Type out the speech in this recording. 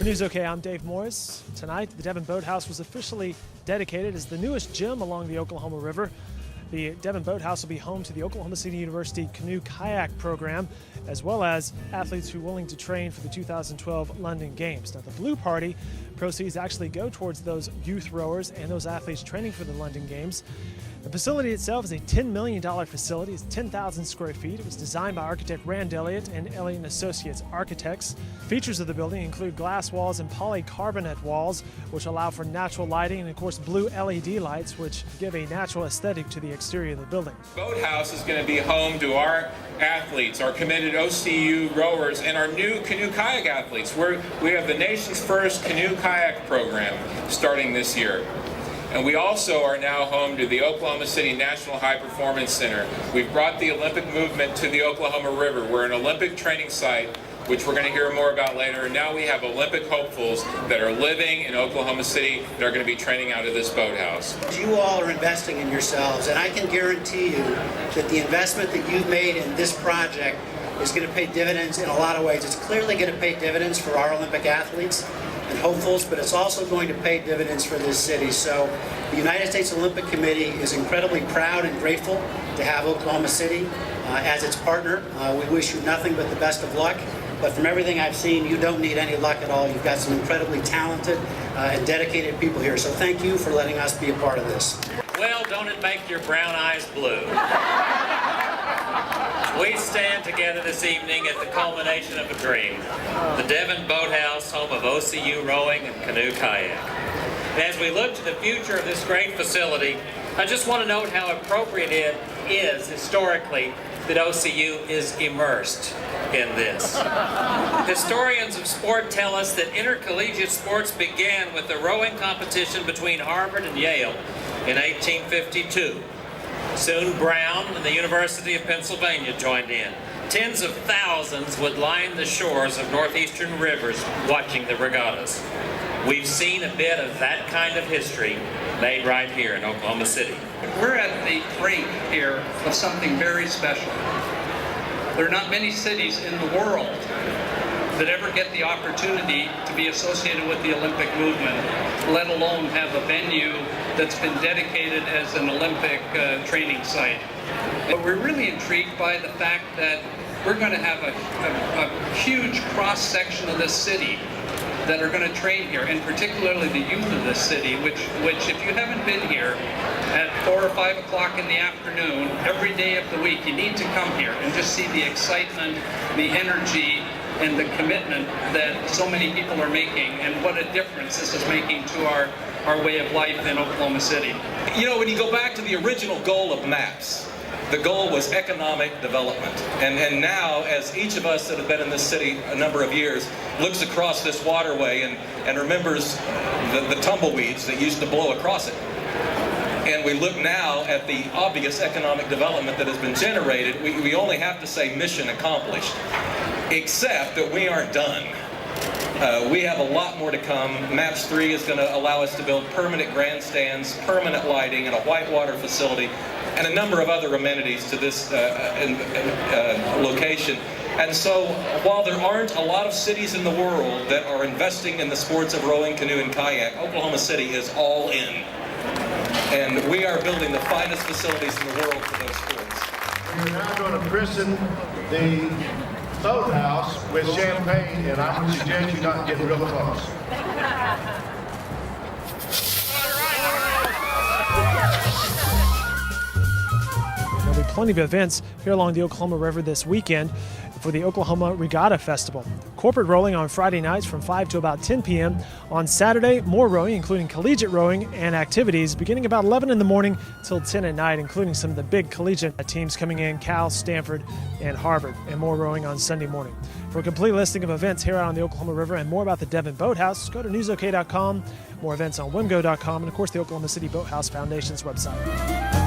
For News OK, I'm Dave Morris. Tonight, the Devon Boathouse was officially dedicated as the newest gym along the Oklahoma River. The Devon Boathouse will be home to the Oklahoma City University Canoe Kayak program, as well as athletes who are willing to train for the 2012 London Games. Now, the Blue Party proceeds actually go towards those youth rowers and those athletes training for the London Games. The facility itself is a $10 million facility. It's 10,000 square feet. It was designed by architect Rand Elliott and Elliott & Associates Architects. Features of the building include glass walls and polycarbonate walls, which allow for natural lighting, and of course blue LED lights, which give a natural aesthetic to the exterior of the building. Boathouse is going to be home to our athletes, our committed OCU rowers, and our new canoe kayak athletes. We have the nation's first canoe kayak program starting this year. And we also are now home to the Oklahoma City National High Performance Center. We've brought the Olympic movement to the Oklahoma River. We're an Olympic training site, which we're going to hear more about later. And now we have Olympic hopefuls that are living in Oklahoma City that are going to be training out of this boathouse. You all are investing in yourselves, and I can guarantee you that the investment that you've made in this project is going to pay dividends in a lot of ways. It's clearly going to pay dividends for our Olympic athletes and hopefuls, but it's also going to pay dividends for this city. So the United States Olympic Committee is incredibly proud and grateful to have Oklahoma City as its partner. We wish you nothing but the best of luck, but from everything I've seen, you don't need any luck at all. You've got some incredibly talented and dedicated people here, so thank you for letting us be a part of this. Well, don't it make your brown eyes blue? We stand together this evening at the culmination of a dream. The Devon Boathouse, home of OCU rowing and canoe kayak. And as we look to the future of this great facility, I just want to note how appropriate it is historically that OCU is immersed in this. Historians of sport tell us that intercollegiate sports began with the rowing competition between Harvard and Yale in 1852. Soon Brown and the University of Pennsylvania joined in. Tens of thousands would line the shores of northeastern rivers watching the regattas. We've seen a bit of that kind of history made right here in Oklahoma City. We're at the brink here of something very special. There are not many cities in the world that ever get the opportunity to be associated with the Olympic movement, let alone have a venue that's been dedicated as an Olympic training site. But we're really intrigued by the fact that we're going to have a huge cross-section of this city that are going to train here, and particularly the youth of this city, which if you haven't been here at 4 or 5 o'clock in the afternoon, every day of the week, you need to come here and just see the excitement, the energy, and the commitment that so many people are making, and what a difference this is making to our way of life in Oklahoma City. You know, when you go back to the original goal of MAPS, the goal was economic development. And now, as each of us that have been in this city a number of years looks across this waterway and remembers the tumbleweeds that used to blow across it, and we look now at the obvious economic development that has been generated, we only have to say mission accomplished, except that we aren't done. We have a lot more to come. MAPS 3 is going to allow us to build permanent grandstands, permanent lighting, and a whitewater facility, and a number of other amenities to this location. And so, while there aren't a lot of cities in the world that are investing in the sports of rowing, canoe, and kayak, Oklahoma City is all in. And we are building the finest facilities in the world for those sports. We're now going to christen the boathouse with champagne, and I would suggest you not get real close. There'll be plenty of events here along the Oklahoma River this weekend for the Oklahoma Regatta Festival. Corporate rowing on Friday nights from 5 to about 10 p.m. On Saturday, more rowing, including collegiate rowing and activities, beginning about 11 in the morning till 10 at night, including some of the big collegiate teams coming in, Cal, Stanford, and Harvard, and more rowing on Sunday morning. For a complete listing of events here out on the Oklahoma River and more about the Devon Boathouse, go to newsok.com, more events on wimgo.com, and of course the Oklahoma City Boathouse Foundation's website.